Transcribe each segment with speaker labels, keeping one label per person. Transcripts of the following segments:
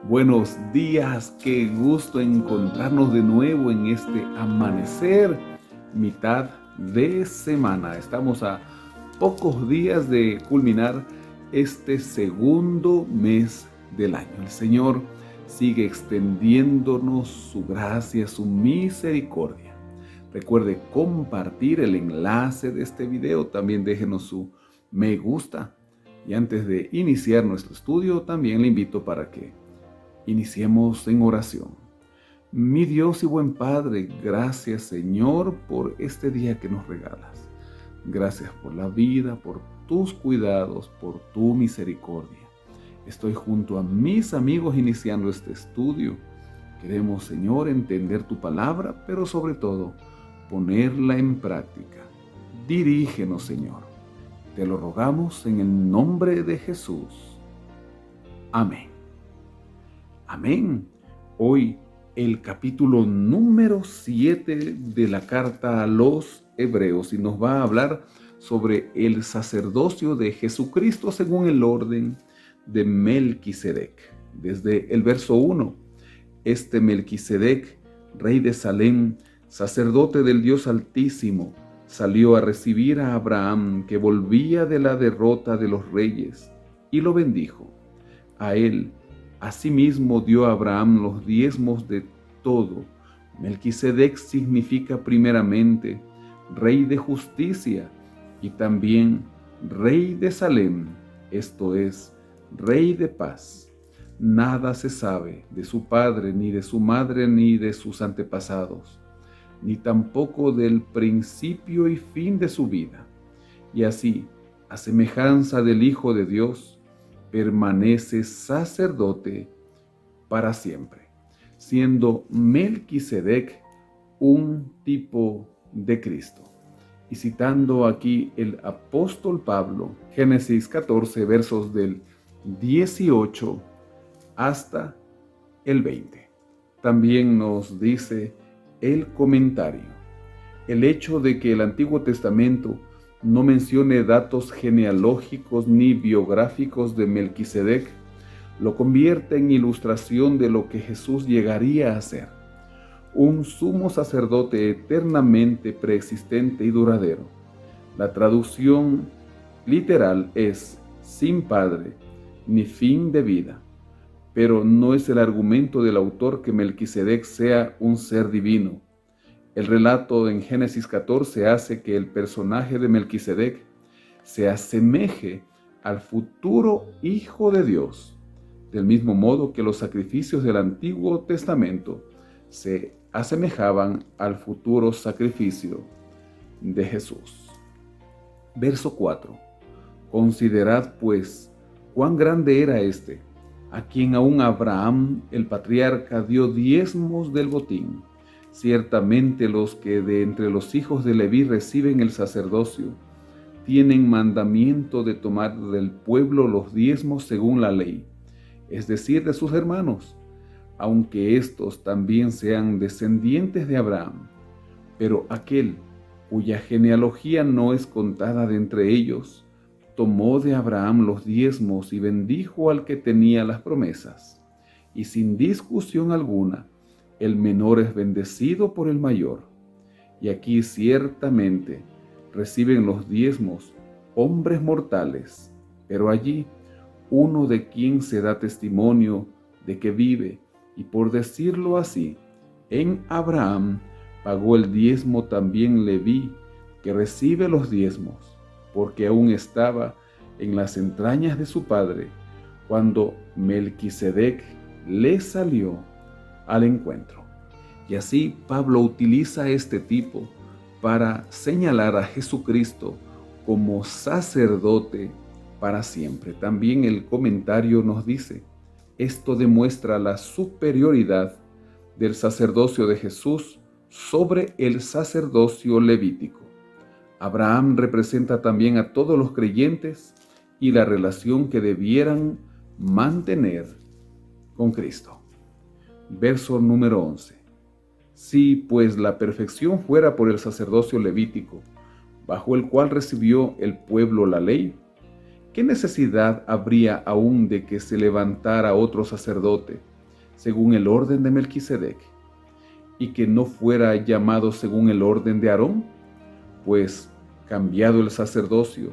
Speaker 1: Buenos días, qué gusto encontrarnos de nuevo en este amanecer, mitad de semana. Estamos a pocos días de culminar este segundo mes del año. El Señor sigue extendiéndonos su gracia, su misericordia. Recuerde compartir el enlace de este video, también déjenos su me gusta. Y antes de iniciar nuestro estudio, también le invito para que iniciemos en oración. Mi Dios y buen Padre, gracias Señor por este día que nos regalas. Gracias por la vida, por tus cuidados, por tu misericordia. Estoy junto a mis amigos iniciando este estudio. Queremos, Señor, entender tu palabra, pero sobre todo, ponerla en práctica. Dirígenos, Señor. Te lo rogamos en el nombre de Jesús. Amén. Amén. Hoy el capítulo número 7 de la carta a los Hebreos y nos va a hablar sobre el sacerdocio de Jesucristo según el orden de Melquisedec. Desde el verso 1, este Melquisedec, rey de Salem, sacerdote del Dios Altísimo, salió a recibir a Abraham, que volvía de la derrota de los reyes, y lo bendijo. A él, asimismo, dio a Abraham los diezmos de todo. Melquisedec significa primeramente rey de justicia y también rey de Salem, esto es, rey de paz. Nada se sabe de su padre, ni de su madre, ni de sus antepasados, ni tampoco del principio y fin de su vida. Y así, a semejanza del Hijo de Dios, permanece sacerdote para siempre, siendo Melquisedec un tipo de Cristo. Y citando aquí el apóstol Pablo, Génesis 14, versos del 18 hasta el 20. También nos dice el comentario: el hecho de que el Antiguo Testamento no mencione datos genealógicos ni biográficos de Melquisedec lo convierte en ilustración de lo que Jesús llegaría a ser, un sumo sacerdote eternamente preexistente y duradero. La traducción literal es sin padre ni fin de vida, pero no es el argumento del autor que Melquisedec sea un ser divino. El relato en Génesis 14 hace que el personaje de Melquisedec se asemeje al futuro Hijo de Dios, del mismo modo que los sacrificios del Antiguo Testamento se asemejaban al futuro sacrificio de Jesús. Verso 4. Considerad pues cuán grande era este, a quien aún Abraham, el patriarca, dio diezmos del botín. Ciertamente los que de entre los hijos de Leví reciben el sacerdocio tienen mandamiento de tomar del pueblo los diezmos según la ley, es decir, de sus hermanos, aunque éstos también sean descendientes de Abraham. Pero aquel cuya genealogía no es contada de entre ellos, tomó de Abraham los diezmos y bendijo al que tenía las promesas. Y sin discusión alguna, el menor es bendecido por el mayor. Y aquí ciertamente reciben los diezmos hombres mortales, pero allí uno de quien se da testimonio de que vive, y por decirlo así, en Abraham pagó el diezmo también Leví, que recibe los diezmos, porque aún estaba en las entrañas de su padre, cuando Melquisedec le salió al encuentro. Y así Pablo utiliza este tipo para señalar a Jesucristo como sacerdote para siempre. También el comentario nos dice: esto demuestra la superioridad del sacerdocio de Jesús sobre el sacerdocio levítico. Abraham representa también a todos los creyentes y la relación que debieran mantener con Cristo. Verso número 11. Si pues la perfección fuera por el sacerdocio levítico, bajo el cual recibió el pueblo la ley, ¿qué necesidad habría aún de que se levantara otro sacerdote según el orden de Melquisedec, y que no fuera llamado según el orden de Aarón, pues cambiado el sacerdocio,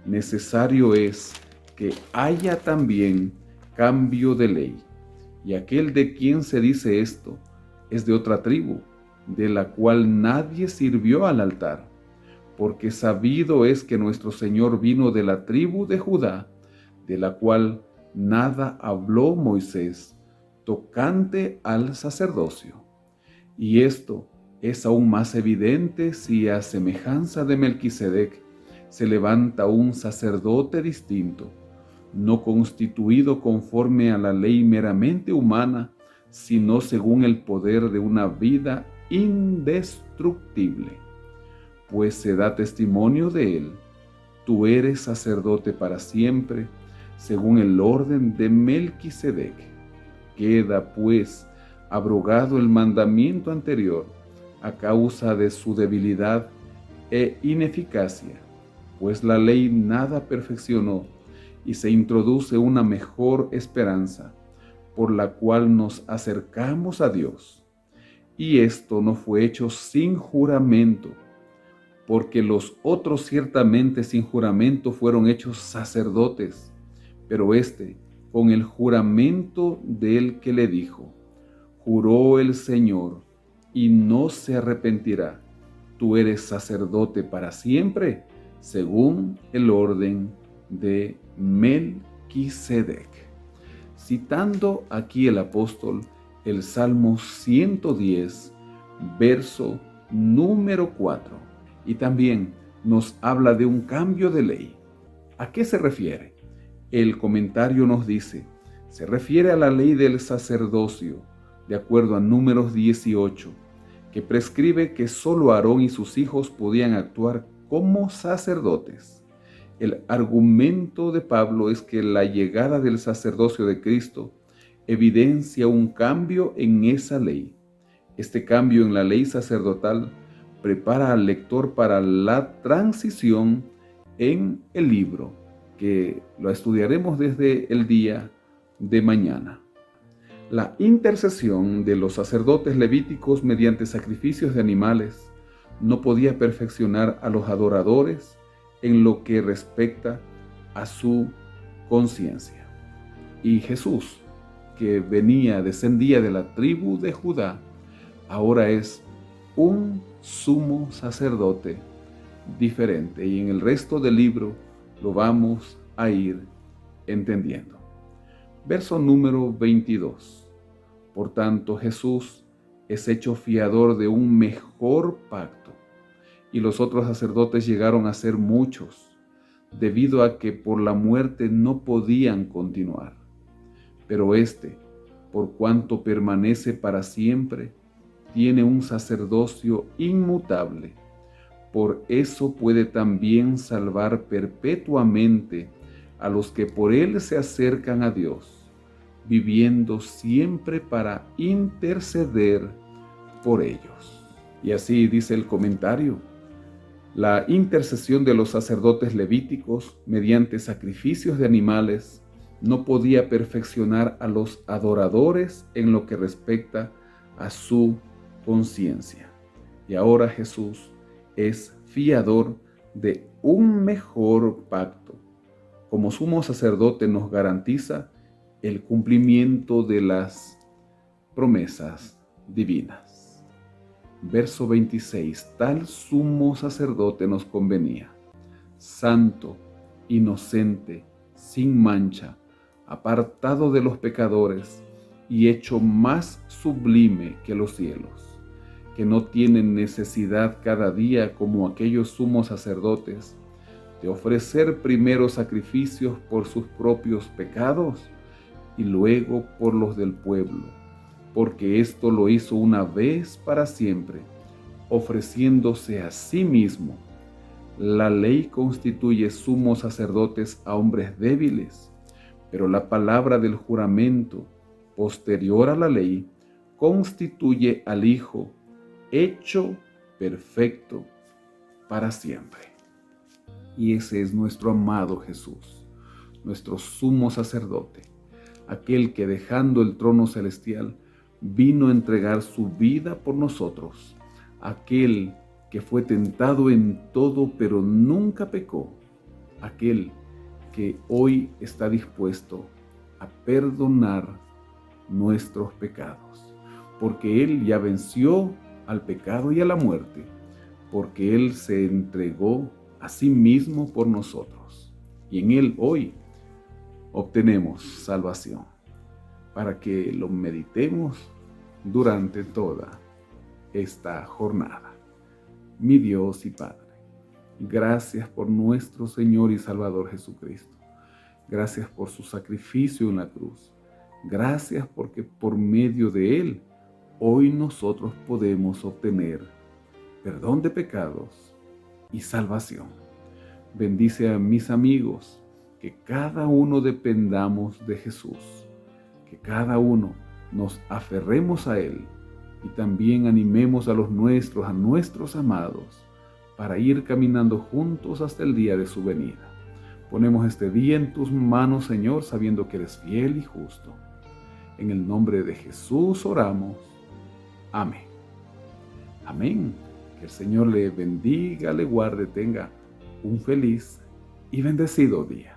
Speaker 1: necesario es que haya también cambio de ley. Y aquel de quien se dice esto es de otra tribu, de la cual nadie sirvió al altar, porque sabido es que nuestro Señor vino de la tribu de Judá, de la cual nada habló Moisés tocante al sacerdocio. Y esto es aún más evidente si a semejanza de Melquisedec se levanta un sacerdote distinto, no constituido conforme a la ley meramente humana, sino según el poder de una vida indestructible. Pues se da testimonio de él: tú eres sacerdote para siempre, según el orden de Melquisedec. Queda, pues, abrogado el mandamiento anterior a causa de su debilidad e ineficacia, pues la ley nada perfeccionó, y se introduce una mejor esperanza, por la cual nos acercamos a Dios. Y esto no fue hecho sin juramento, porque los otros ciertamente sin juramento fueron hechos sacerdotes, pero éste con el juramento del que le dijo: juró el Señor, y no se arrepentirá, tú eres sacerdote para siempre, según el orden de Melquisedec. Citando aquí el apóstol el Salmo 110, verso número 4, y también nos habla de un cambio de ley. ¿A qué se refiere? El comentario nos dice: se refiere a la ley del sacerdocio, de acuerdo a Números 18, que prescribe que solo Aarón y sus hijos podían actuar como sacerdotes. El argumento de Pablo es que la llegada del sacerdocio de Cristo evidencia un cambio en esa ley. Este cambio en la ley sacerdotal prepara al lector para la transición en el libro, que lo estudiaremos desde el día de mañana. La intercesión de los sacerdotes levíticos mediante sacrificios de animales no podía perfeccionar a los adoradores en lo que respecta a su conciencia. Y Jesús, que descendía de la tribu de Judá, ahora es un sumo sacerdote diferente, y en el resto del libro lo vamos a ir entendiendo. Verso número 22. Por tanto, Jesús es hecho fiador de un mejor pacto, y los otros sacerdotes llegaron a ser muchos, debido a que por la muerte no podían continuar. Pero este, por cuanto permanece para siempre, tiene un sacerdocio inmutable. Por eso puede también salvar perpetuamente a los que por él se acercan a Dios, viviendo siempre para interceder por ellos. Y así dice el comentario: la intercesión de los sacerdotes levíticos mediante sacrificios de animales no podía perfeccionar a los adoradores en lo que respecta a su conciencia. Y ahora Jesús es fiador de un mejor pacto. Como sumo sacerdote nos garantiza el cumplimiento de las promesas divinas. Verso 26. Tal sumo sacerdote nos convenía: santo, inocente, sin mancha, apartado de los pecadores y hecho más sublime que los cielos, que no tienen necesidad cada día, como aquellos sumos sacerdotes, de ofrecer primero sacrificios por sus propios pecados y luego por los del pueblo, porque esto lo hizo una vez para siempre, ofreciéndose a sí mismo. La ley constituye sumos sacerdotes a hombres débiles, pero la palabra del juramento, posterior a la ley, constituye al Hijo hecho perfecto para siempre. Y ese es nuestro amado Jesús, nuestro sumo sacerdote, aquel que dejando el trono celestial vino a entregar su vida por nosotros, aquel que fue tentado en todo pero nunca pecó, aquel que hoy está dispuesto a perdonar nuestros pecados, porque Él ya venció al pecado y a la muerte, porque Él se entregó a sí mismo por nosotros, y en Él hoy obtenemos salvación, para que lo meditemos durante toda esta jornada. Mi Dios y Padre, gracias por nuestro Señor y Salvador Jesucristo. Gracias por su sacrificio en la cruz. Gracias porque por medio de Él, hoy nosotros podemos obtener perdón de pecados y salvación. Bendice a mis amigos, que cada uno dependamos de Jesús, que cada uno nos aferremos a Él y también animemos a los nuestros, a nuestros amados, para ir caminando juntos hasta el día de su venida. Ponemos este día en tus manos, Señor, sabiendo que eres fiel y justo. En el nombre de Jesús oramos. Amén. Amén. Que el Señor le bendiga, le guarde, tenga un feliz y bendecido día.